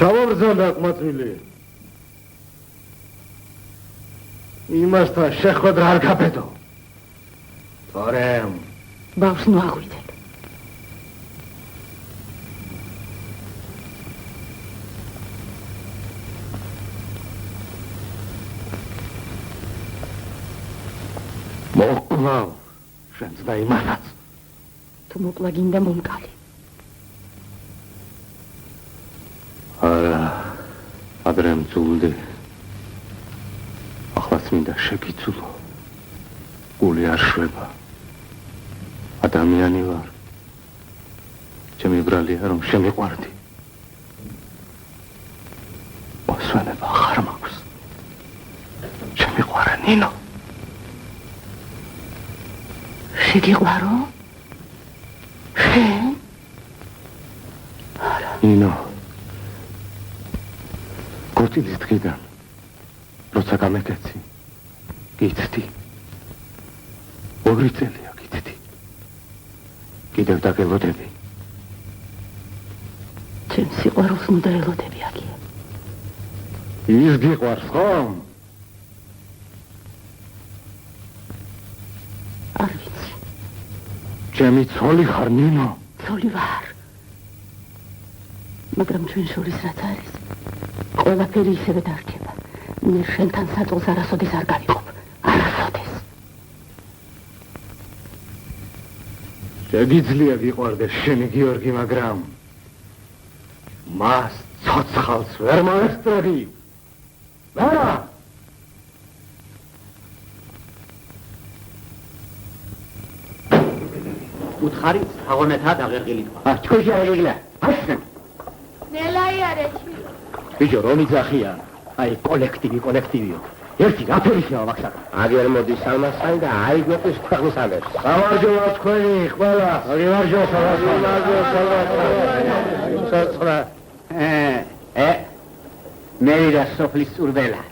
ჩავაბრძანდა აკმაწვილი. იმასთან შეხვედრა არ გაბედო. თორემ ბავშვს ნუ აღვიძებ. მოკვლავ შენც და იმანაც. თუ მოკლა გინდა მომკალი. არა, ადრე მძულდი. ახლაც მინდა შეგიცულო. გული არ შვება. ადამიანი ვარ. ჩემი ბრალია რომ შემიყვარდი. მოსვენება ხარ მაქვს. შემიყვარა ნინო. შეგიყვარო? შენ? ნინო. გოთილის დღიდან როცა გამეკეცი გიცდი. ორი წელია გიცდი. კიდევ დაგელოდები. ჩემ სიყვარულს უნდა ელოდები აგია. ის გიყვარს ხომ? არ ვიცი. ჩემი ცოლი ხარ ნინო. ცოლი ვარ. მაგრამ ჩვენ შორის რაც არის, ყველაფერი ისევე დარჩება. მე შენთან საწოლს არასოდეს არ გავიყოფ. არასოდეს. შეგიძლია გიყვარდეს შენი გიორგი, მაგრამ მას ცოცხალს ვერ მოესწრები. ვერა! უთხარით აღონეთა დაღერღილი თქვა. ჩვენში არ ეგლა. ასენ. ნელაი არეჩი. ბიჭო, რომი ძახია? აი კოლექტივიო. ერთი რაფერიშია მაგსაკ. აგერ მოდი სალმასთან და აიგოყის ქვეყნის ამერს. გამარჯობა თქვენი ყველა. გამარჯობა სოცხლა. მერიდა სოფლის წურბელა.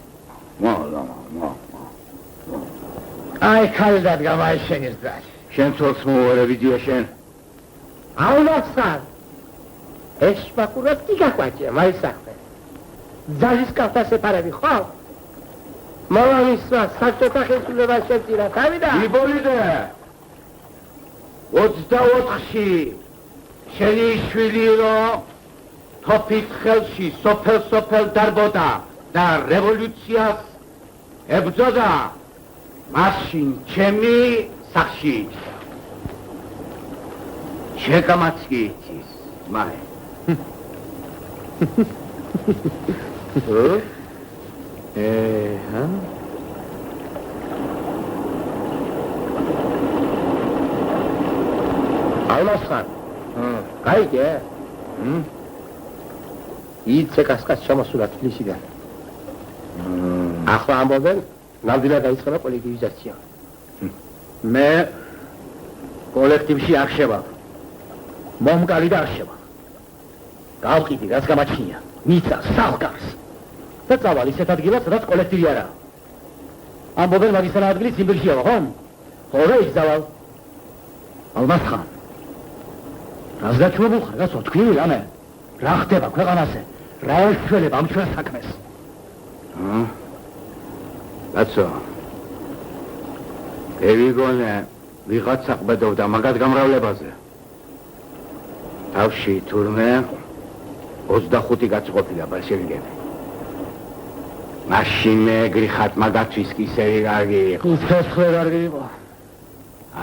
აი ქალდად გამაიშენეს და შენ ცოლს მოუერებიდია შენ. ალმასთან. ეს ბაკურად კი გაყვაჭია, მაისახე. ძალის კალთა სეპარები ხო? მამამისმა საჭოთა ხელისუფლება შეძირა თავი და იბოლიდე 24-ში შენი შვილი რომ თოფის ხელში სოფელ დარბოდა და რევოლუციას ებრძოდა, მაშინ ჩემი სახში შეკამაცი იცის მაე. ალმასხან. გაიგე? იცე კასკას ჩამოსულა თბილისიდან. ახლა ამბობენ, ნამდვილად დაიწყება კოლექტივიზაცია. მე კოლექტივში არ შევარ. მომკალი და არ შევარ. გავყიდი, რაც გამაჩნია. მიწა სახლკარს. და წავალ ისეთ ადგილას, სადაც კოლექტივი არაა. ამბობენ, მაგისთან ადგილი ციმბირშია, ხო? ხოლმე იქ წავალ. ალმასხან. რას გაჩვენებულ ხარ, გასო თქვი რამე? რა ხდება ქვეყანაზე? რა ეშველება ამ ჩვენ საქმეს? კაცო, ევიგონე ვიღაცა ყვედობდა მაგად გამრავლებაზე. თავში თურმე 25 კაცი ყოფილა ბოლშევიკები. მაშინ მე გრიხათ მაგათვის კისერი კარგი იყო. ცოცხლე კარგი იყო.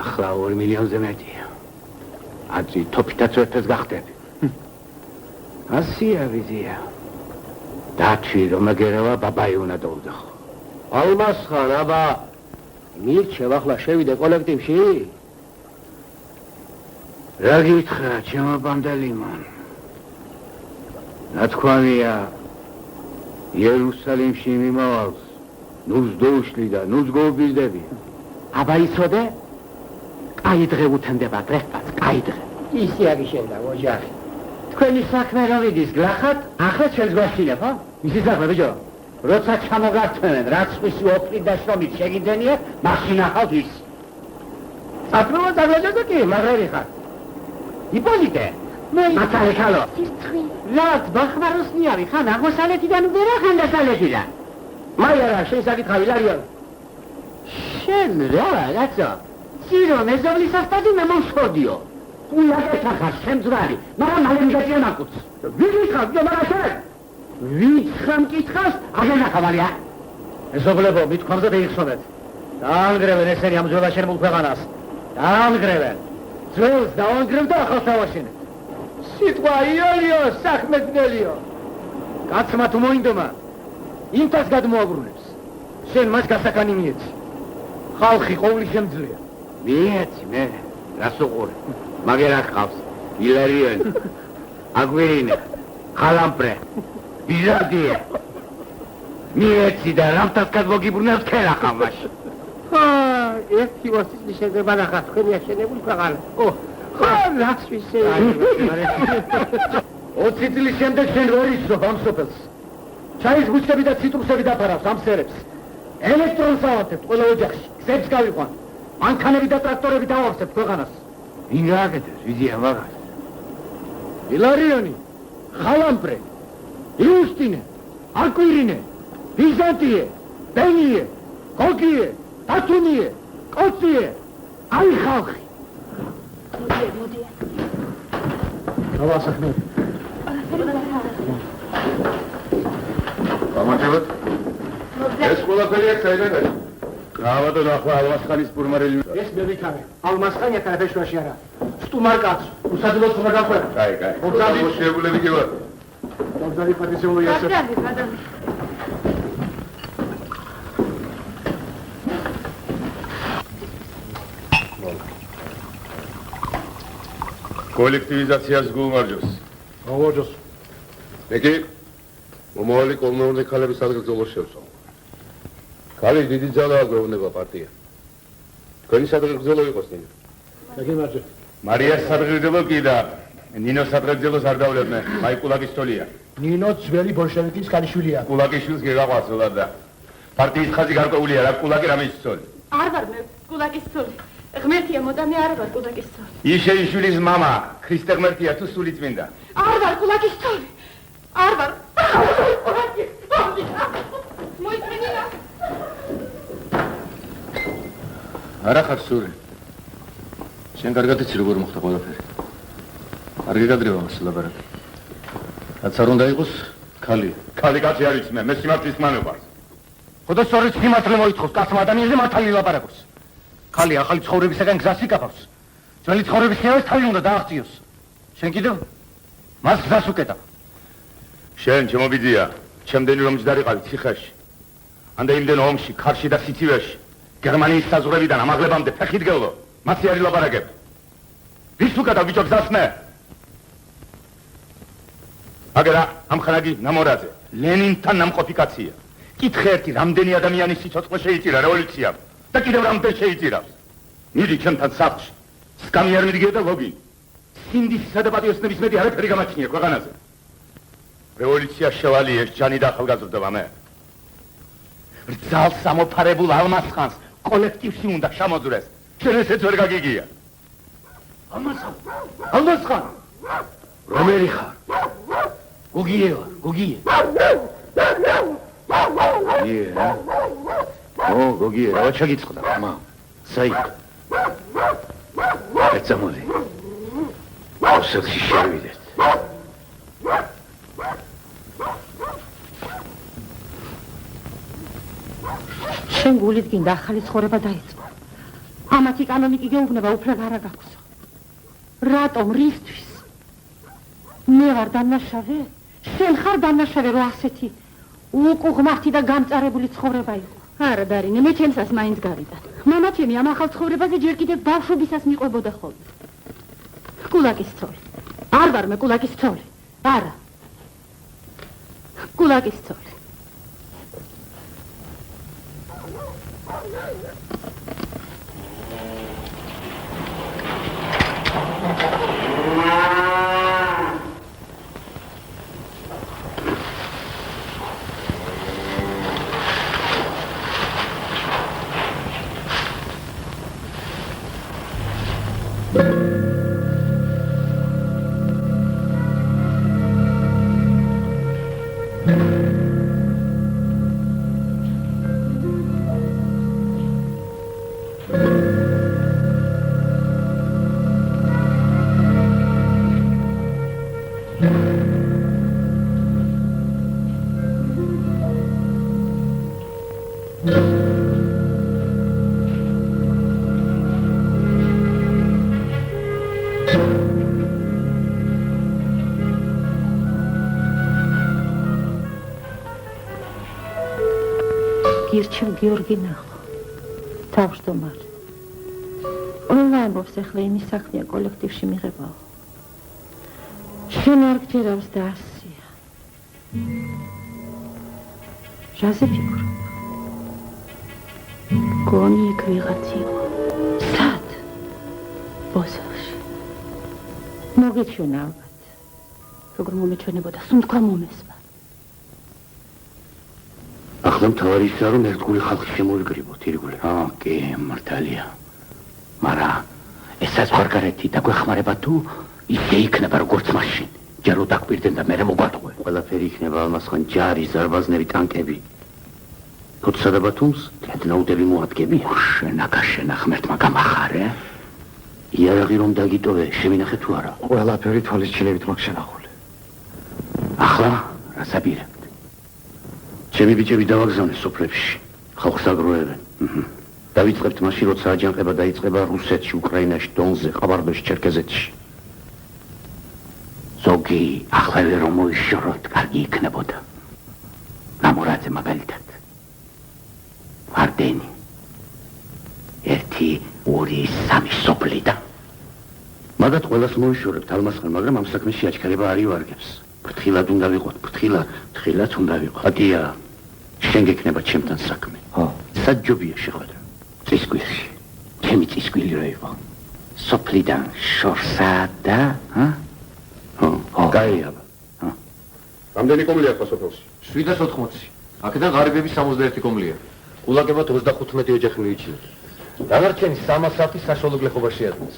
ახლა 2 მილიონზე მეტია. აწი თოფითაც ერთად გახდები. ასია ვიზია. დაჩი რომ ეგერევა ბაბაი უნდა დაუდახო. ალმასხან, აბა მირჩევ ახლა შევიდე კოლექტივში? რა გითხრა, ჩემო ბანდელიმან? ნათქვამია იერუსალიმში მიმავალს ნუს დოუშლი და ნუს გოუბირდები. აბა იცოდე? კაი დღე უთნდება დღესაც, კაი დღე. ისი აგიშენდა ოჯახი. თქვენი საქმე რა ვიდის გლახათ? ახლა ჩვენს გვაშილებ, ხო? ისი საქმე ბიჭო? როცა ჩამოგართმევენ, რაც ხისი ოფლი და შრომით შეგიძენია, მაშინ ახალ ის. აფროა დაგლაჯდა კი, მაგრამ ხარ. იპოზიტე. მათალე ხალო. სირცხი. რაც ბახმაროსნი არის, ხან აღმოსავლეთიდან ვერა, ხან დასავლეთიდან. მაიარა, შენ საკითხავი ლარიონ. შენ რა, რაცა? ძირო მეზობლის ასტადი მე მომსხოდიო. უიაკეთა ხარ, შემძვრალი, მაგრამ მალე მიგაწია მაკუც. ვიგიხარ, მაგრამ შენ. ვიცხამ კითხავს, აღენა ხავალია. მეზობლებო, მithქვამზე დაიხსოვეთ. დაანგრევენ ესენი ამ ძველაშენებულ ქვეყანას. დაანგრევენ. ძველს დაანგრევ და ახალს დავაშენებ. სიტყვა იოლიო, საქმედნელიო. კაცმა თუ მოინდომა, იმთას გადმოაბრუნებს. შენ მას გასაკანი მიეცი. ხალხი ყოვლის შემძლეა. მიეცი მე, რას უყურე? მაგერა ხავს. ილარიონი. აგვირინე. ხალამპრე. ბიზარდია. მიეცი და რამთას გადმოგიბრუნებს ქერა ხამაში. ერთი ვასის შეგება ნახა, თქვენი აშენებული ქვეყანა. რას ვისე? 20 წლის შემდეგ შენ ვერ იცნობ ამ სოფელს. ჩაის ბუჩქები და ციტრუსები დაფარავს ამ სერებს. ელექტრონს ავარდებთ ყველა ოჯახში, გზებს გავიყვან. მანქანები და ტრაქტორები დავავსებთ ქვეყანას. ვინ გააკეთებს, ვიზია მაგას? ილარიონი, ხალამპრე, იუსტინე, აკვირინე, ბიზანტიე, ბენიე, გოგიე, დათუნიე, კოციე, აი ხალხი. მოდი. დავასახმე. გამარჯობათ. ეს ყველაფერი აქ საიდან არის? გავადო ნახვა ალმასხანის პურმარელი. ეს მე ვიქარე. ალმასხანია ქარაფეშვაში არა. სტუმარ კაცო, უსადილო სტუმარ გაყვება. კაი. მოშებულები კი ვარ. მოგზაური პატისეულია. გადადი. კოლექტივიზაციას გულმარჯოს. მოვაჯოს. მეკი მომავალი კომუნალური ქალების სადგრძელო შევსო. ქალი დიდი ძალაა გვეუბნება პარტია. თქვენი სადგრძელო იყოს ნინო. გაგიმარჯო. მარიას სადგრძელო კი და ნინოს სადგრძელოს არ დავლებნე. მაი კულაკის თოლია. ნინო ძველი ბოლშევიკის ქალიშვილია. კულაკის შვილს გეღაყვასოლა და პარტიის ხაზი გარკვეულია რა კულაკი რამის ცოლი. არ ვარ მე კულაკის ცოლი. ღმერთია მოდამე არ ვარ კულაკის ცოლი. ის შეიშვილის მამა, ქრისტე ღმერთია თუ სული წმინდა. არ ვარ კულაკის ცოლი. არ ვარ. მოიწმინდა. არა ხარ სული. შენ კარგად იცი როგორ მოხდა ყველაფერი. არ გეგადრევა მას ლაბარაკი. რაც არ უნდა იყოს ქალი. ქალი კაცი არის მე სიმართლის მანევარს. ხოდა სწორედ სიმართლე მოითხოვს კაცმა ადამიანზე მართალი ლაპარაკოს. ქალი ახალი ცხოვრებისაგან გზას იკავავს. ძველი ცხოვრების ხევას თავი უნდა დააღწიოს. შენ კიდევ მას გზას უკეტავ. შენ ჩემობიძია, ჩემდენი რომ ჯდარიყავი ციხეში. ანდა იმდენ ომში, ქარში და სიცივეში. გერმანიის საზღვრებიდან ამაღლებამდე ფეხით გელო. მასი არის ლაპარაკებ. ვის უკეტავ ბიჭო გზას მე? აგერა ამხანაგი ნამორაძე, ლენინთან ნამყოფი კაცია. კითხე ერთი, რამდენი ადამიანის სიცოცხლე შეიწირა რევოლუციამ და კიდევ რამდენ შეიწირავს. მიდი ჩემთან სახლში. სკამი არ მიდიგე და ლოგი. სინდისისა და პატიოსნების მეტი არაფერი გამაჩნია ქვეყანაზე. რევოლუცია შევალიეს ჯანი და ახალგაზრდობა მე. რძალს ამოფარებულ ალმასხანს კოლექტივში უნდა შემოძვრეს. შენ ესეც ვერ გაგიგია. ალმასხან! რომელი ხარ? გოგიე ვარ, გოგიე. გოგიე, რა ჩაგიწყდა, მა? საით. ეცამოდი. ოსელში შევიდეთ. შენ გულით გინდა ახალი ცხოვრება დაიწყო. ამათი კანონიკი გეუბნება უფლება არა გაქვსო. რატომ, რისთვის? მე ვარ დამნაშავე? შენ ხარ დამნაშავე, რომ ასეთი უკუღმართი და გამწარებული ცხოვრება იყო. არა, დარინე, მე ჩემსას მაინც გარიდა. მამა ჩემი ამ ახალ ცხოვრებაზე ჯერ კიდევ ბავშვობისას მიყვებოდა ხოლმე. კულაკის ცოლი. არ ვარ მე კულაკის ცოლი. არა. კულაკის ცოლი. გირჩევ გიორგი ნახო, თავმჯდომარე. ყველა ამბობს ახლა იმის საქმეა კოლექტივში მიღებაო. შენ არ გჯერავს და ასია. რაზე ფიქრობ? გონი იქ ვიღაც იყო. სად? ბოსოში. მოგეჩვენა ალბათ. როგორ მომეჩვენებოდა, სულ თქვა მომესმა. ახლა მთავარი ისაა, რომ ერთგული ხალხი შემოიგრიბოთ, ირგვლე. კი, მართალია. მაგრამ ესაც ხარგარეთი დაგვეხმარება თუ ისე იქნება როგორც მაშინ. ჯერო დაგპირდნენ და მერე მოგვატყვე. ყველაფერი იქნება ამასხან ჯარი, ზარბაზნები, ტანკები. თუცა და ბათუმს დედნაუდები მოადგებია. შენაკაშენა ღმერთმა გამახარე. იარაღი რომ დაგიტოვე, შევინახე თუ არა? ყველაფერი თვალისჩინებით მაქვს შენახული. ახლა რას აპირებთ? ჩემი ბიჭები დავაგზავნე სოფლებში, ხალხს აგროებენ. დავიწყებთ მაშინ, როცა აჯანყება დაიწყება რუსეთში, უკრაინაში, დონზე, ყაბარდოში, ჩერქეზეთში. ზოგი ახლა რომ მოიშოროთ, კარგი იქნებოდა. ნამორაძე მაგალითად. ვარდენი. 1, 2, 3 სოფლიდან. მაგათ ყველას მოიშორებთ ალმასხან, მაგრამ ამ საქმეში აჩქარება არ ივარგებს. ფრთხილად უნდა ვიყოთ, ფრთხილად უნდა ვიყოთ. ატია, შენ გეკნება ჩემთან საქმე. საჯობია შეხვედრა. წისკვილში. ჩემი წისკვილი რო იყო. სოფლიდან შორსა და, გაიაბა. რამდენი კომლია ხო სოფელში? 780. აქედან ღარიბები 61 კომლია. კულაკებად 35 ოჯახი მიიჩნევს. დანარჩენი 300 საშუალო გლეხობა შეადგენს.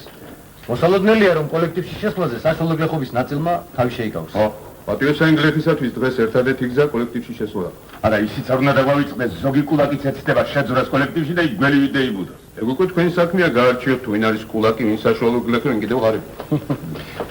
მოსალოდნელია, რომ კოლექტივში შესვლაზე საშუალო გლეხობის ნაწილმა თავი შეიკავოს. პატიოსანი გლეხისათვის დღეს ერთადერთი გზა კოლექტივში შესვლა. არა, ისიც არ უნდა დაგვავიწყდეს, ზოგი კულაკიც ეცდება შეძვრას კოლექტივში და იქ გველი დაიბუდოს. ეგ უკვე თქვენი საქმეა, გაარჩიოთ თუ ვინ არის კულაკი, ვინ საშუალო გლეხი, ვინ კიდევ ღარიბი.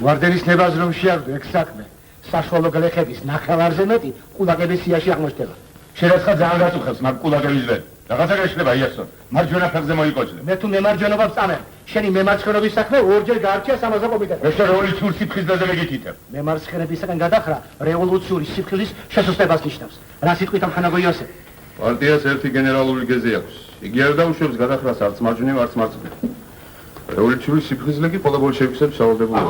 ვარდენის ნებაზრომ შეარდო ეგ საქმე. საშუალო გლეხების ნახევარზე მეტი კულაკების სიაში აღმოჩნდება. შერაცხა ძალიან გაწუხებს მაგ კულაკების ვერ. რაღაცა გაშლება იასო. მარჯვენა ფეხზე მოიკოჭდა. მე თუ მემარჯვენობას წამე, შენი მემარცხენობის საქმე ორჯერ გაარჩია სამაზა კომიტეტს. ეს რევოლუციური სიფხიზლაზე მეგითითებ. მემარცხენებისგან გადახრა რევოლუციური სიფხილის შესუსტებას ნიშნავს. რა სიტყვით ამხანაგო იოსებ? პარტიას ერთი გენერალური გეზი აქვს. იგი არ დაუშვებს გადახრას არც მარჯვნივ, არც მარცხნივ. რევოლუციური სიფხიზლე კი ყველა ბოლშევიკებს სავალდებულოა.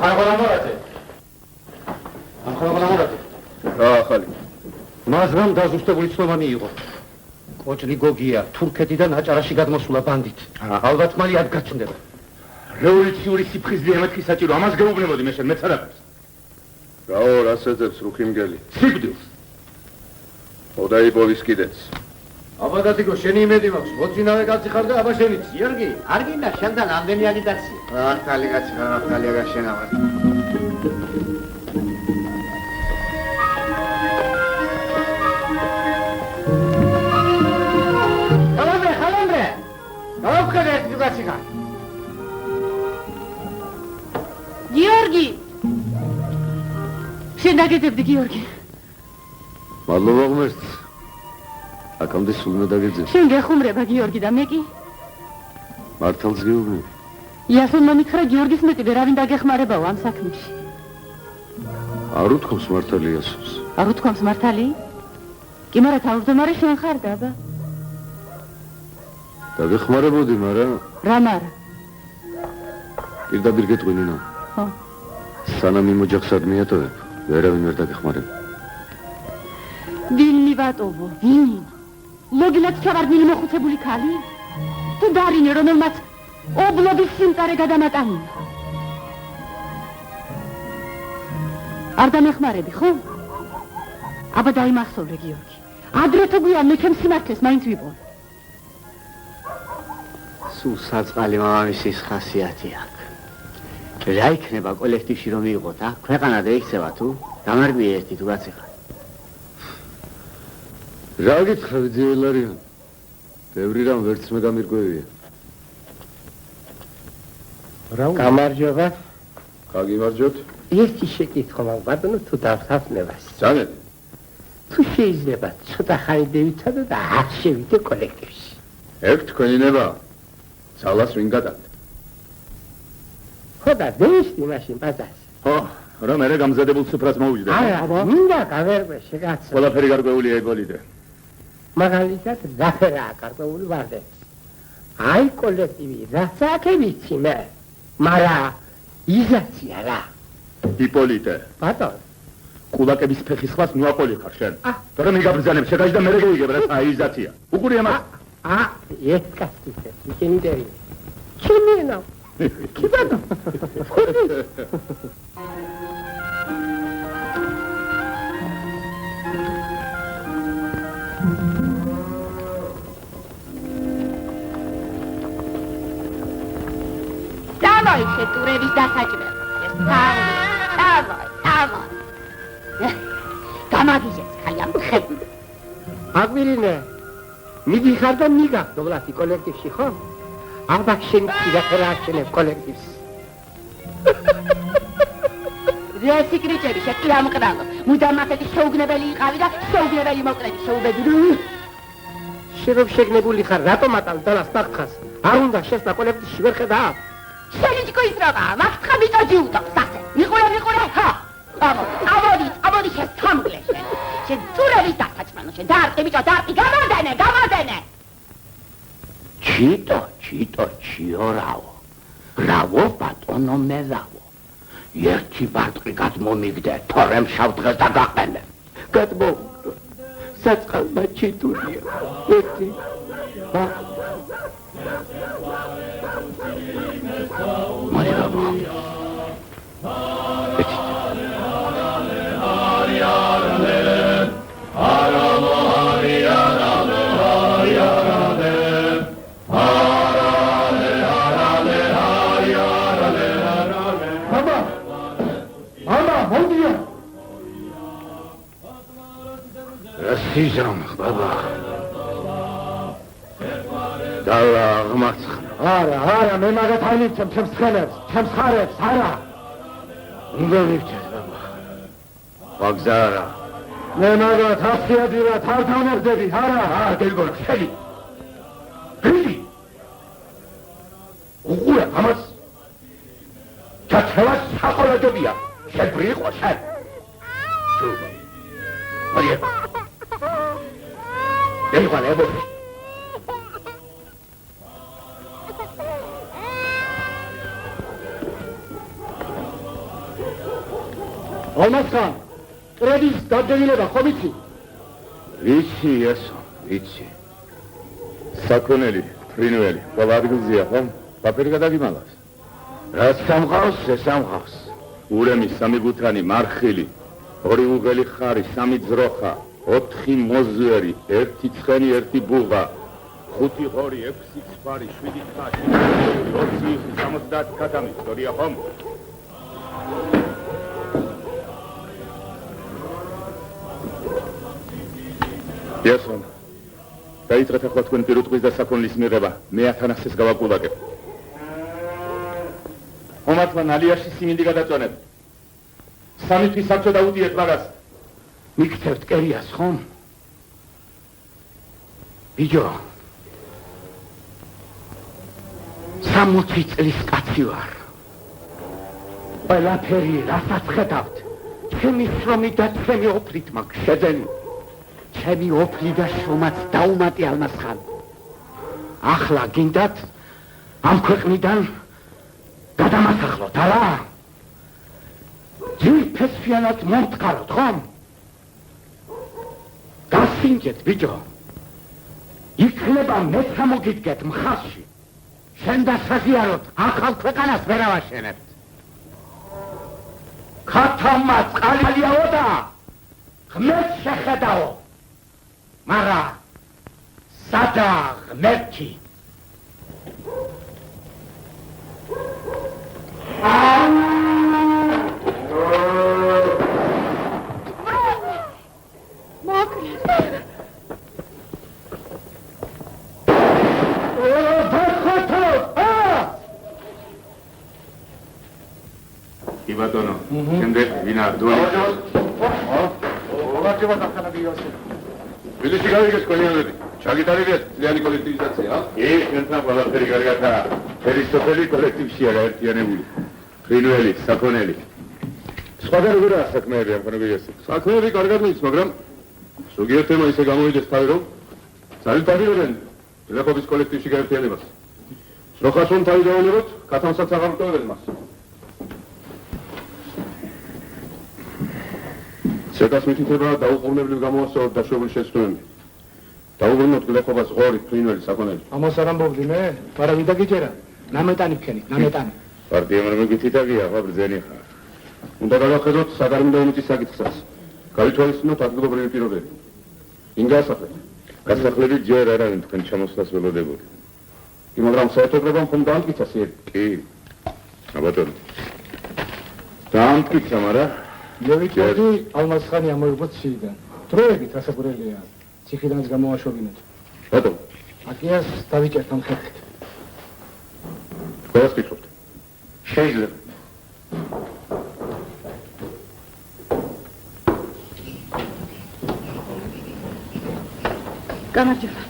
ამხანაგო რა ახალი? მაგრამ დაზუსტებული ცნობანი იყო. კოჭლი გოგია, თურქეთიდან აჭარაში გადმოსულა ბანდით. ალბათ მალე არ გაჩნდება. რევოლუციური სიფხიზლე ემეთხი საჭირო, ამას გაუგნებოდი მე შენ მეცადაკებს. რაო, რას ეძებს რუხი მგელი? სიკვდილს. ოდაიბოვის კიდეც. აბა დათიკო, შენი იმედი მაქვს, მოწინავე კაცი ხარ და აბა შენიც. გიორგი, არ გინდა შენთან ამდენი აგიტაცია. მართალი კაცი ხარ, მართალი აგაშენავარ. გიორგი! შენ დაგეძებდი, გიორგი. მადლობა ღმერთს. აქამდე სულ უნდა დაგეძებ. შენ გეხუმრება, გიორგი და მე კი? მართალს გეუბნები. იასონმა მითხრა გიორგის მეტივე რავინ დაგეხმარებაო ამ საქმეში. არ უთქვამს მართალი იასონს. არ უთქვამს მართალი? კი, მაგრამ თავმჯდომარე შენ ხარ და აბა. დაგეხმარებოდი, მაგრამ რა მარა? პირდაპირ გეტყვი ნინო. ხო. სანამ იმ ოჯახს არ მიატოვებ, ვერავინ ვერ დაგეხმარება. ვინ მივატოვო? ვინ? ლოგილად ჩავარდნილი მოხუცებული ქალი? თუ დარინე, რომელმაც ობლობის სიმწარე გადამატანინა. არ დამეხმარები, ხო? აბა დაიმახსოვრე, გიორგი. ადრე თუ გვიან მე ჩემს სიმართლეს მაინც ვიპოვე. სულ საწყალი მამამისის ხასიათი აქვს. რა იქნება კოლექტივში რომ ვიყოთ, ქვეყანა დაიქცევა თუ? დამარგვია ერთი თუ რაც ეხა. რა გითხრა ძიელ არიან? ბევრი რამ ვერც მე გამირკვევია. გამარჯობა. გაგიმარჯოთ. ერთი შეკითხვა, ბატონო, თუ დავსაფნებას. ძანეთ. თუ შეიძლება ცოტა ხანი დავიცადო და არ შევიდე კოლექტივში. ეგ თქვენი ნება. ძალას ვინ გადავთ? ხო და დეიშტი მაშინ ბაზარს. ხო, რომ მე გამზადებულ სუფრას მოვიჯდე. არა, მინდა გავერკვე კაცო. ყველაფერი გარკვეულია ეგოლიდე. მაგალითად, რაფერაა გარკვეული ვარდე. აი კოლექტივი, რაც აქე ვიცი მე. მარა იზაცია რა. იპოლიტე. ბატონო. კულაკების ფეხის ხლას ნუაპოლი ხარ შენ. თორემ იგაბრძანებ, შეგაჟდა მე რეგოიგებ რა აიზაცია. უყურია მას. ეს კაცი, იქინდერი. ჩიმენა. კი ბატონო. დავაი შეტურების დასაჭრელი. დავაი. გამაგიჟებს ხაი ამ ხები. აგვირინე. მიდიხარ და მიგახდო ვლათი კოლექტივში, ხო? აბა შენ კიდევ აღჩენებ კოლექტივს. რესი კრიჭები შეკი ამყრალო. მუდამ ასეთი შეუგნებელი იყავი და შეუგნებელი მოკლედი შეუბედური. შენ შეგნებული ხარ, რატომ ატალ დალას დახხას? არ უნდა შესწა კოლექტივში ვერ ხედა? შენი ჭკუის როღა, მაგთხა მიწოჯი უტოს, ასე. მიყურე, ხა. ამოდი შენ თამგლე შენ. შენ ძურების დასაჭმანო შენ დაარტყი ბიჭო, დაარტყი, გამოდენე. ჩიტო, ჩიორაო. რავო ბატონო მელავო. ერთი ბარტყი გადმომიგდე, თორემ შავ დღეს დაგაყენე. გადმოვუგდო. საწყალმა ჩიტურია. ერთი. მარიაბო. სიზამ ბაბა დალა აღმარცხა არა მე მაგათ არ მიცემ ჩემს ხარებს არა უნდა მივჭერ ბაბა ვაგზარა მე მაგათ ასიადირა თართავნებდები არა გერგონა შენი რიდი უყურე ამას ჩაჩელა საყოლებია შებრიყო შენ ჯუბა მარია ეხვალებო ომასხან ტრედის დადგენილება ხო ვიცი? ვიცი ესო, ვიცი საკონელი, ფრინველი, ყველა ადგილზეა ხო? პაპერი გადაგიმალავს რაც სამყავს, ეს სამყავს ურემი, სამი გუთანი, მარხილი, ორი უღელი ხარი, სამი ძროხა 4 მოზვერი, 1 ცხენი, 1 ბუღა, 5 ღორი, 6 ცხვარი, 7 თხაში, 20 70 ქათამი, სწორია ხომ? იასონ, დაიწყეთ ახლა თქვენ პირუტყვის და საქონლის მიღება, მე ათანასეს გავაკულაკებ. ომართლა ნალიაში სიმინდი გადაწონებ. 3 თვის საჭო დაუდიეთ მაგას. მიგწევთ კერიას, ხომ? ბიჭო 60 წლის კაცი ვარ. ყველაფერი რასაც ხედავთ, ჩემი შრომით და ჩემი ოფლით მაგ შეძენი. ჩემი ოფლი და შრომაც დაუმატე ალმასხან. ახლა გინდათ ამ ქვეყნიდან გადამასახლოთ, არა? ძირფესვიანად მომტყაროთ, ხომ? გასინჯეთ, ბიჭო. იქნება მე სამოგიდგეთ მხარში. შენ და საზიაროთ, ახალ ქვეყანას ვერ ავაშენებთ. ქათამა წყალიაო და ღმერთ შეხედაო. მარა სადა ღმერთი. ბატონო, შემდეგ ვინა დოლი. მოგარჯობა დახანები იოსებ. თბილისში გავიგეს კონიანები. ჩაგიტარებიათ ძლიერი კოლექტივიზაცია? კი, ჩვენთან ყველაფერი კარგადაა. ფერისოფელი კოლექტივშია გაერთიანებული. ფრინველი, საქონელი. სხვა როგორაა საქმეები ამ კონებიეს? საქმეები კარგად მის, მაგრამ ზოგიერთ თემა ისე გამოვიდეს თავი რომ ძალიან დაგირებენ ლექობის კოლექტივში გაერთიანებას. სროხაშონ თავი დაუნებოთ, კათანსაც აღარ ვტოვებენ მას. ცეკას მითითება დაუყოვნებლივ გამოასწოროთ დაშვებული შეცდომები. დაუბრუნოთ გლეხობას ღორი, ფრინველი, საქონელი. ამას არ ამბობდი მე, მაგრამ ვიდა გიჯერა. ნამეტანი ვქენით, ნამეტანი. პარტიამ რომ გითითაგია, ხო ბრძენი ხარ. უნდა გავახედოთ საგარმიდო ომის საკითხსაც. გავითვალისწინოთ ადგილობრივი პირობები. იმ გასახლებთ. გასახლებით ჯერ არავინ თქვენ ჩამოსვლას ველოდებოდი. მაგრამ საერთოდ ხომ დაამტკიცა სიერ? კი. აბატონო. დაამტკიცა, მაგრამ ლევიტოდი ალმასხანი ამოიღოთ სიიდან. დროებით ასაგურელია. ციხიდანაც გამოვაშორინეთ. ბატონო, აკიას დავიჭერთ ამ ხერხით. ყველას ვფიქრობთ. შეიძლება. გამარჯობა.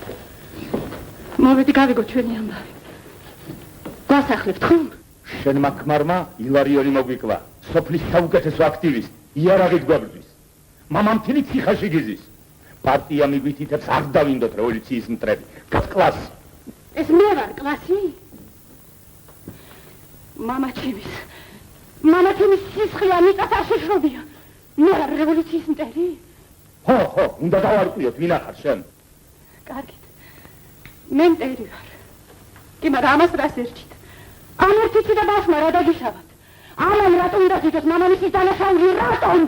მოვედი გავიგო ჩვენი ამბავი. გვასახლებთ ხომ? შენმა ქმარმა ილარიონი მოგვიკლა. სოფლის საუკეთესო აქტივისტი, იარაღით გვაბრძვის. მამამ თილი ციხაში გიზის. პარტია მიგვითითებს არ დავინდოთ რევოლუციის მტრები. კლასი. ეს მე ვარ კლასი? მამაჩემის სისხლი ამიტაც არ შეშრობია. მე ვარ რევოლუციის მტერი? ხო, უნდა დავარკვიოთ, ვინ ახარ შენ? კარგით. მე მტერი ვარ. კი, მაგრამ ამას რას ერჩით? ამ ერთიცი და ბავშვმა რა დაგიშავათ? ამან რატომ უნდა თვითონ მამამისის დანაშაული? რატომ?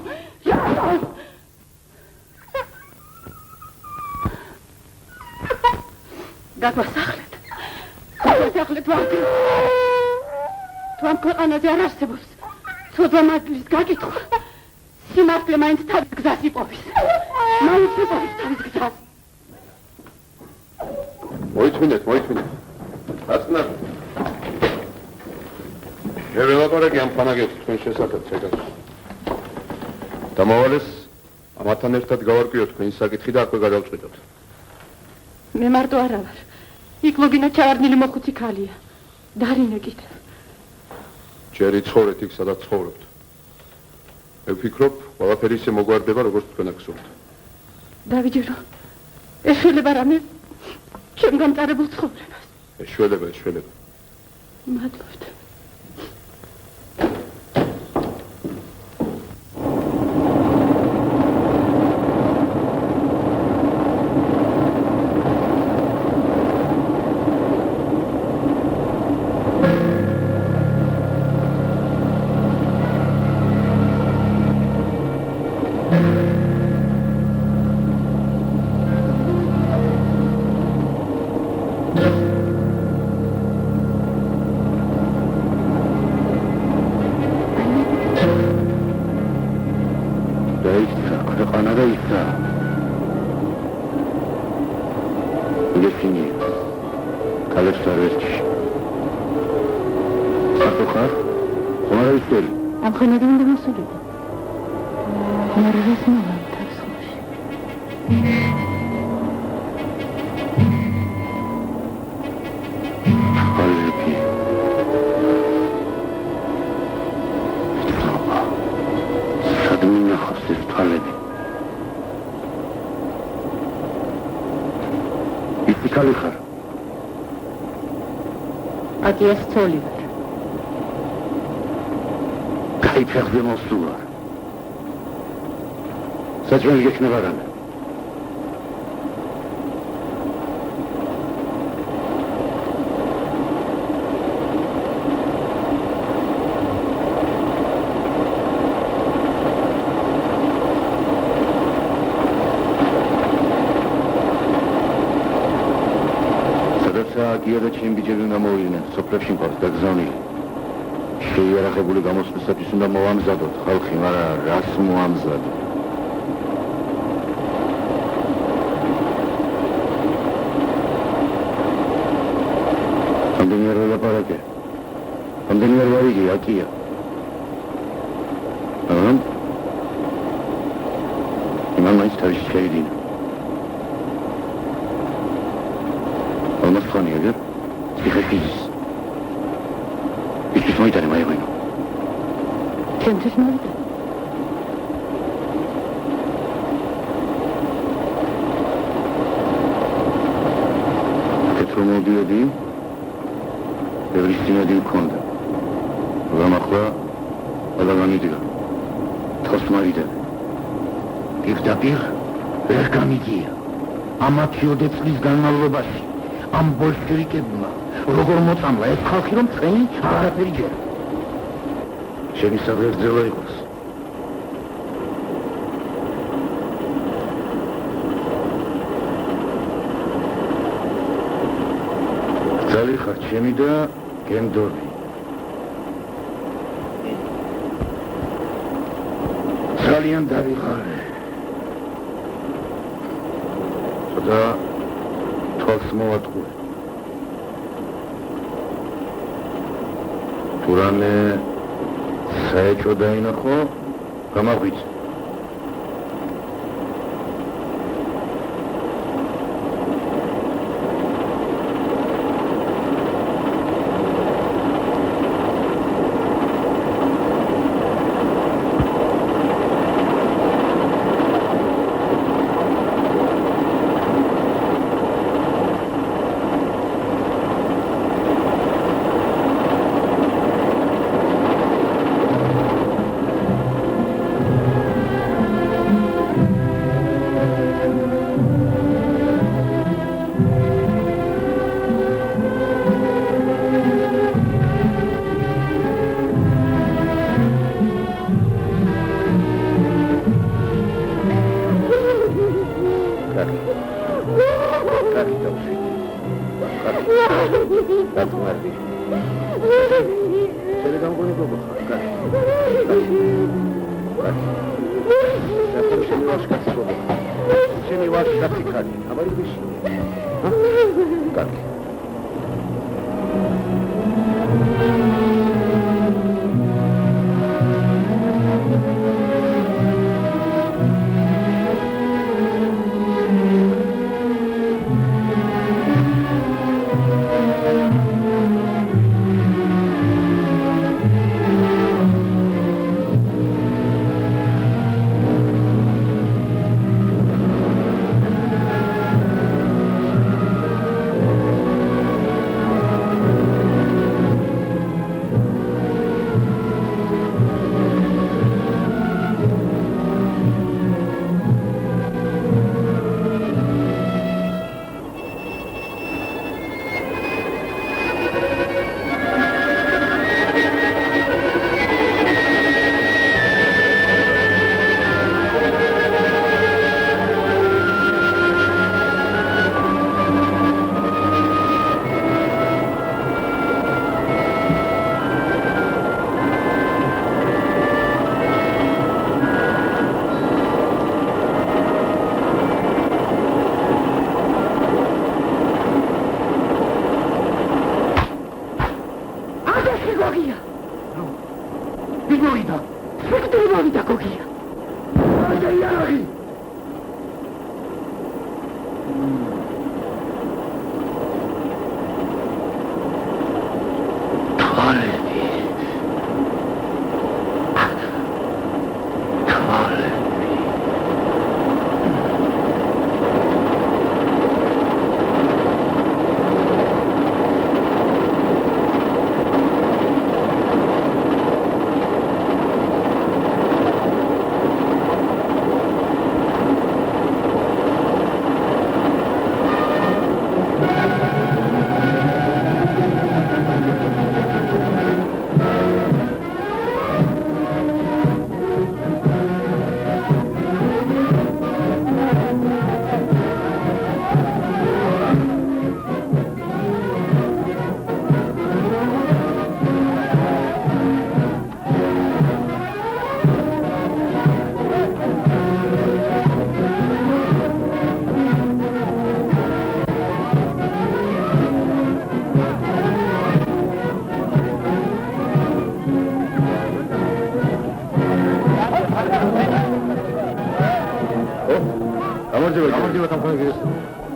გაგვასახლეთ ვარდი. თუ ამ ქვეყანაზე არ არსებობს ცოდვა მადლის გაკითხვა, სიმართლე მაინც თავის გზას იპოვის. მაინც იპოვის თავის გზას. მოიწმინეთ. აცნარ. ველაპარაკი ამ ფანაგებს თქვენ შესახებ ცეკაში. დამავალეს ამათთან ერთად გავარკვიოთ თქვენი საკითხი და აქვე გადავწყვიტოთ. მე მარტო არა ვარ. იქ ლოგინა ჩავარდნილი მოხუცი ქალია. დარინე კიდევ. ჯერი ცხოვრეთ იქ, სადაც ცხოვრობთ. მე ვფიქრობ, ყველაფერი ისე მოგვარდება, როგორც თქვენ აგსურთ. დავიჯერო. ეშველება რამე ჩემ გამწარებულ ცხოვრებას. ეშველება. მადლობთ. აკიას ცოლი ვარ. გაიფეხზე მოსულა. საჭმელი გექნება რამე. გია და ჩემი ბიჭები უნდა მოვიდნენ, სოფლებში მყავს დაგზავნილი. შეიარაღებული გამოსვლისათვის უნდა მოვამზადოთ ხალხი, მაგრამ რას მოამზადოთ? ამდენი არ ველაპარაკე. ამდენი არ ვარიგი, აკია. იმან მაინც თავისი შეიდინა. Almasxaniya gel. Dikkatsiz. Hiçbir şey tanımaya yapayım. ჩემთვის მოვიდა. Petromobili Evristinadi konda. Ramakla Alagamidila. Tosmarida. Pirtapir Vergamidия. Ama Kyodetslis განმავლობაში ამ ბოლშევიკებმა როგორ მოწამლა ეს ხალხი რომ წენი არაფერი ჯერა. შენი საერთზელა იყოს. ძალი ხარ ჩემი და გემდორი. ძალიან დავიხარე. და თვალს მოვატყუე. თურმე საეჭო დაინახო, გამაღვიძე.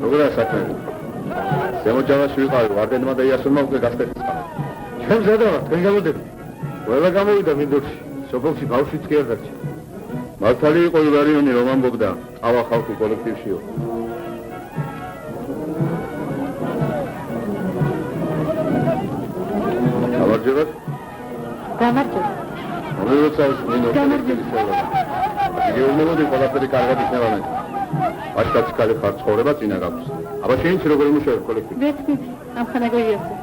როგორია საქმე? ზემოჯავაში ვიყავი, ვარდენმა და იასონმა უკვე გასტეთის ხარ. ჩვენ ზედა ვართ, თქვენ გამოდები. ყველა გამოვიდა მინდორში, სოფელში ბავშვიც კი არ დარჩა. მართალი იყო ილარიონი რომ ამბობდა, ყავა ხალხი კოლექტივშიო. გამარჯობათ? გამარჯობა. მოგეცავს მინდორში. გამარჯობა. გეუბნებოდი ყველაფერი კარგად იქნებანენ. აშკაც კალი ხარ ცხოვრება წინა გაქვს. აბა შენც როგორ მუშაობ კოლექტივში? ვეთქვით, ამხანა გოიასე.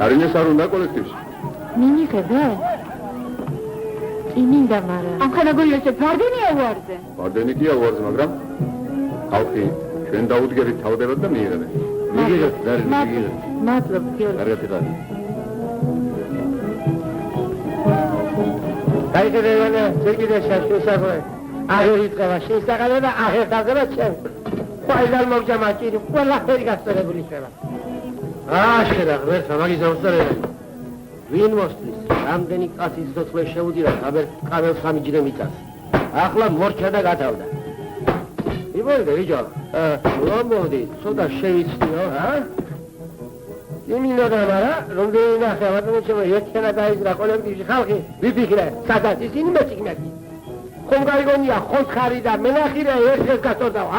არინეს არ უნდა კოლექტივში. მინიღებე? იმინდა მარა. ამხანა გოიასე ვარდენია უარზე. ვარდენი კი უარზე, მაგრამ ხალხი ჩვენ დაუდგებით თავდებათ და მიიღებენ. მიგიღებთ, დარი მიგიღებთ. მადლობა, გიორგი. კარგად იყავი. გაიგებენა, შეგიძლია შესაძლოა. აღერ იწყება შესაძლოა და აღერ დაგება ჩვენ. ყველა მოგჯამაჭირი, ყველაფერი გასწორებული ხება. აშერა, ღმერთა, მაგის დავსწრები. ვინ მოსწრის? რამდენი კაცი სიცოცხლე შეუდირა, აბერ კაბელს ხამიჯრე მიწას. ახლა მორჩა და გათავდა. იბოლდე ვიჯო. მოდი, ცოტა შევიცდიო, იმინო და მარა, რამდენი ნახე, მაგრამ შემო ერთიანა დაიძრა კოლექტივში ხალხი, ვიფიქრე, სადაც ისინი მეციგნები. ხომ გაიგონია, ხოცხარი და მენახირე ერთ-ერთ გასწორდაო,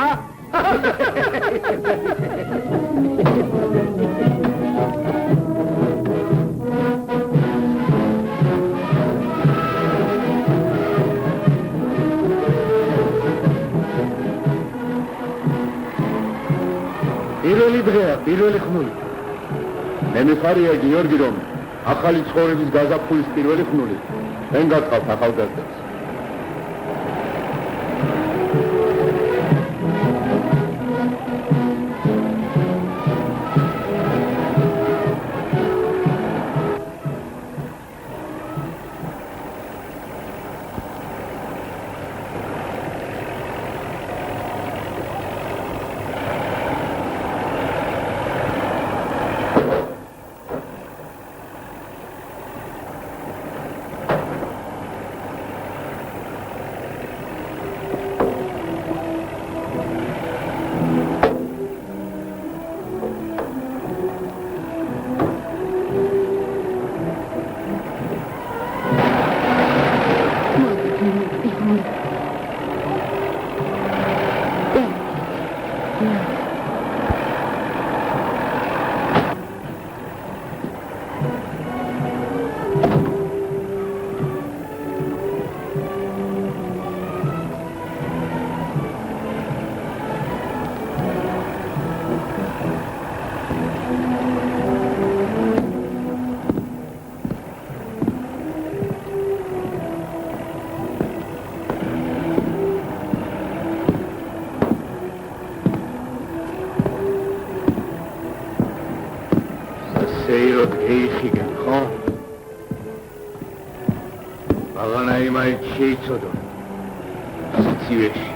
პირველი დღეა, პირველი ხნული. მე მიხარია გიორგი რომ ახალი ცხოვრების გაზაფხულის პირველი ხნული. ჩვენ გაგყავთ ახალგაზრდებს. სეიროთ ეიხიგენ, ხო? აღანაი მაინც შეიცოდო. სიცივეში.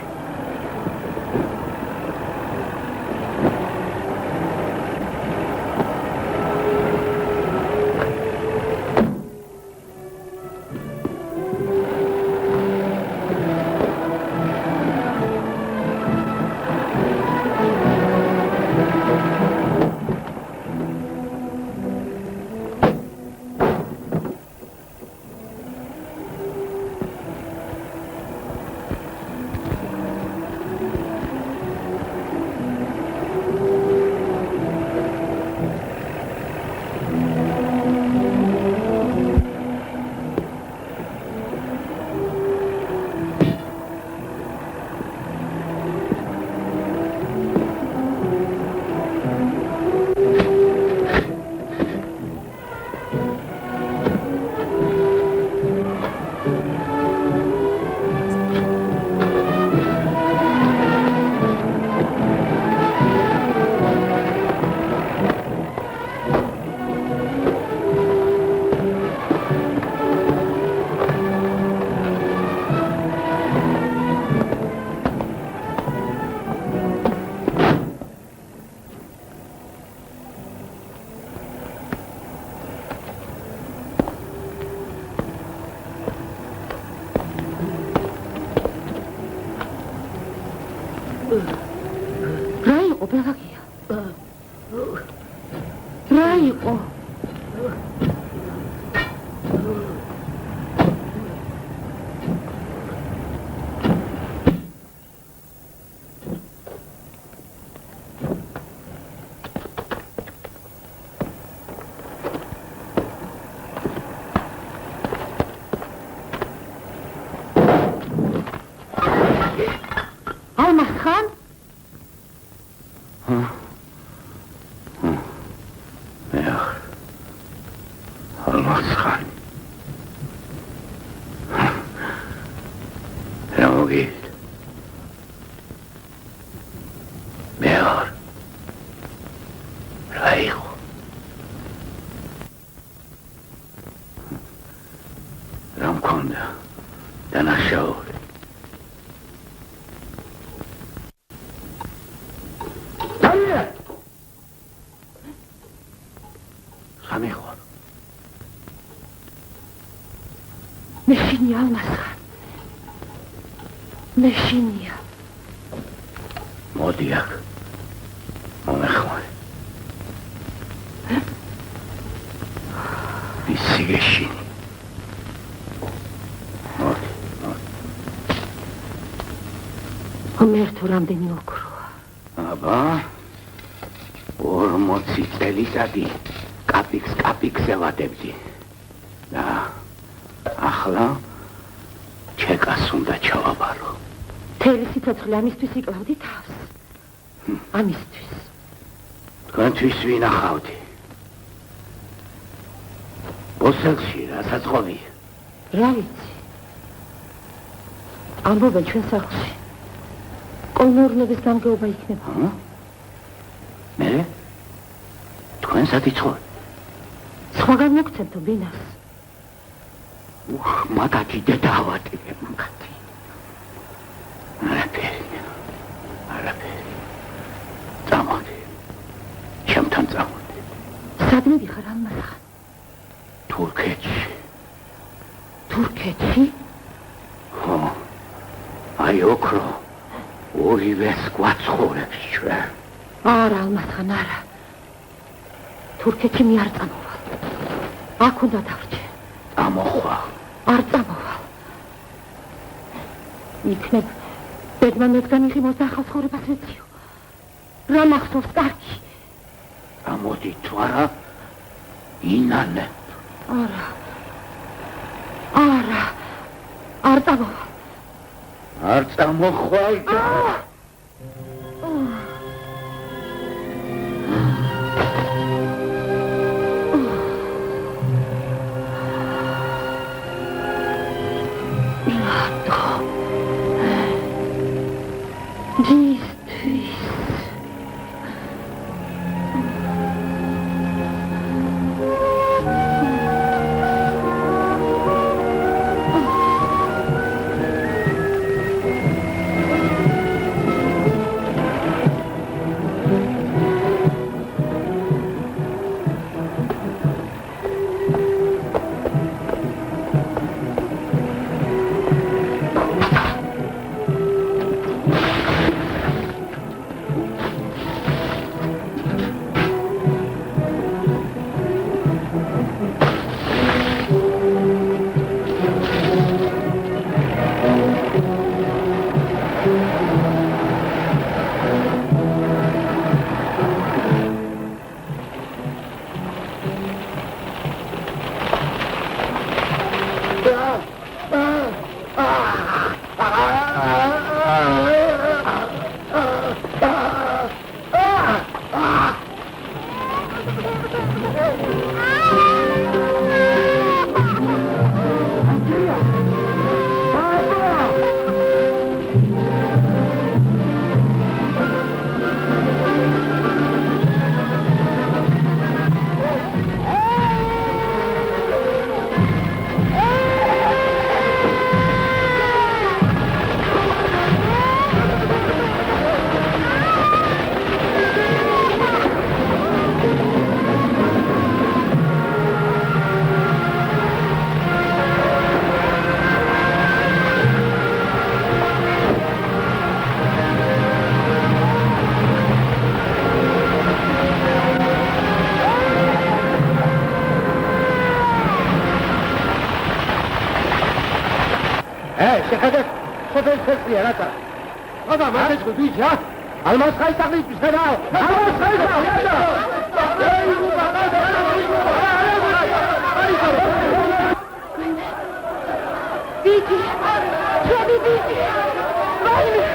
რა იყო? მეშინია ალმასხან. მეშინია. მოდი აქ. მომეხმარე. ისი გეშინი. მოდი. ღმერთო რამდენი ოქროა. აბა 40 წელიწადი კაპიქს ევადებდი. და ახლა ჩეკას უნდა ჩავაბარო. მთელი სიცოცხლე ამისთვის იკლავდი თავს. ამისთვის. თქვენთვის ვინახავდი. ოსელში რასაწყობია? რა ვიცი. ამბობენ ჩვენ სახლში. კოლმეურნების გამგეობა იქნება. მე? თქვენსაც იცხოვ. სხვაგან მოგცემთო ბინას. მაგათი დედავატია მაგათი. არაფერი. წამოდი. ჩემთან წამოდი. სადმე ვიხარ ალმასხან? თურქეთში. თურქეთში? ხო. აი ოქრო. ორივეს გვაცხოვრებს ჩვენ. არა ალმასხან არა. თურქეთში მე არ წამოვალ. აქ უნდა დავრჩე. ამოხვალ. არ წამოვალ. იქნებ ბედმა მეთგან იღიმოს და ახალ ცხოვრებას ეძიო. რა მახსოვს კარგი? ამოდი თუ არა ინანე. არა. არ წამოვალ. არ წამოხვალ და შეხედე სოფელ ფესია რაცა აბა მაგეც გუჩა ალმას ხაისაღი შედა ალმას ხაისაღი ბიჭი ჩემი ბიჭი მაინი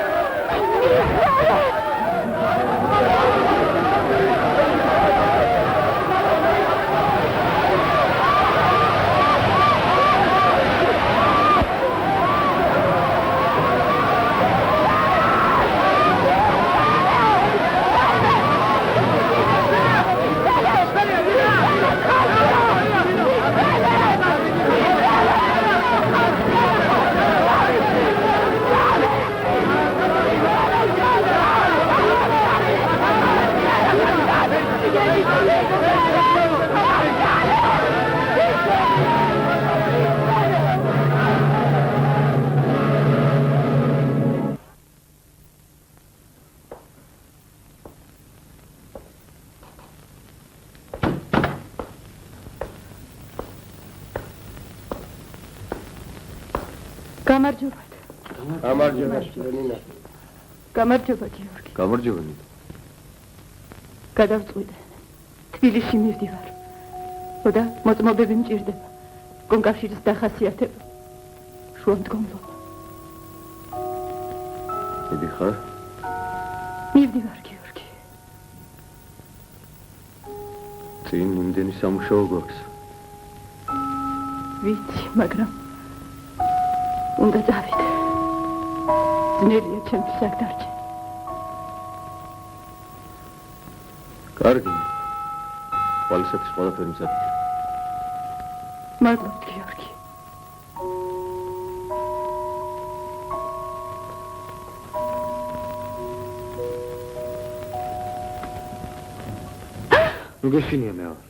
გამარჯობა ნინა გამარჯობა გიორგი გამარჯობა ნინა გადავწყვიტე თბილისში მივდივარ ხოდა მოწმობები მჭირდება კონკავშირის დახასიათება შუამდგომლობა მიდიხარ მივდივარ გიორგი წინ იმდენი სამუშაო გვაქვს ვიცი მაგრამ უნდა წავიდე ძნელია ჩემთვის აქ დარჩენა კარგი ყველასათვის ყველაფერი მზადია მადლობთ გიორგი ნუ გეშინია მე ვარ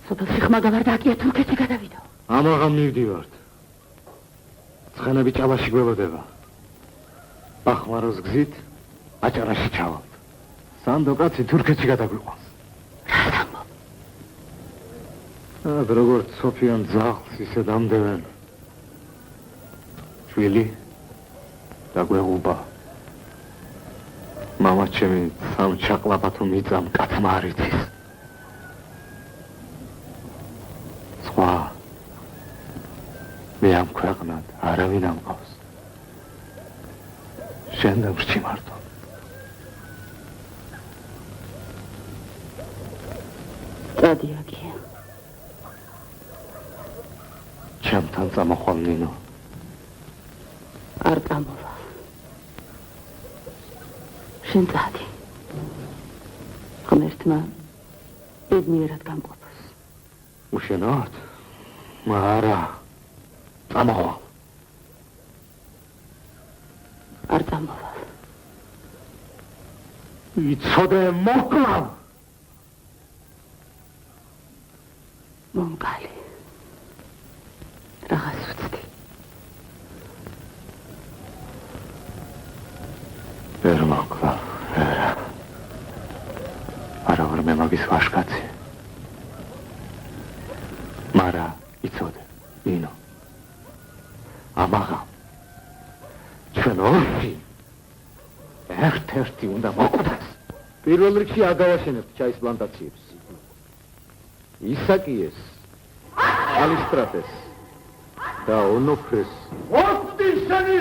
სოფელში ხმა გავარდაკია თურქეთში გადავიდა ამაღამ მივდივართ ცხენები ჭალაში გვებოდება ბახმაროს გზით აჭარაში ჩავალთ სანდო კაცი თურქეთში გადაგვიყვანს რას ამბობ როგორც სოფიან ძაღლს ისე დამდევენ შვილი დაგვეღუბა მამა ჩემი სამ ჩაყლაპათო მიწამ კაცმა არ იცის სხვა მე ამ ქვეყნად არავინ ამყავს შენ დავრჩი მარტო წადიაგია ჩემთან წამოხვალ ნინო არ წამოვა შენ წადი ღმერთმა ბედნიერად გამყოფოს უშენოდ მარა წამოხვალ არ წამოვა იცოდე მოკლავ მომკალი რაღაც ვცდი ვერ მოკლავ არა ვარ მე მაგის ვაშკაცი მარა იცოდე ნინო ამაღამ ჩვენ ორში ერთ-ერთი უნდა მოკვდეს პირველ რიგში აგავაშენებთ ჩაის პლანტაციებს ისაკიეს ალისტრატეს და ონოფრეს ოქტისანი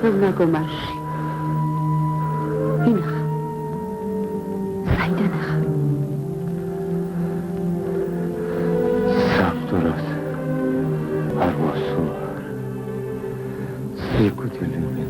ნაგომარში. ვინახა? საიდან ახა? სამწუხაროდ არ მოსულა. სიკვდილი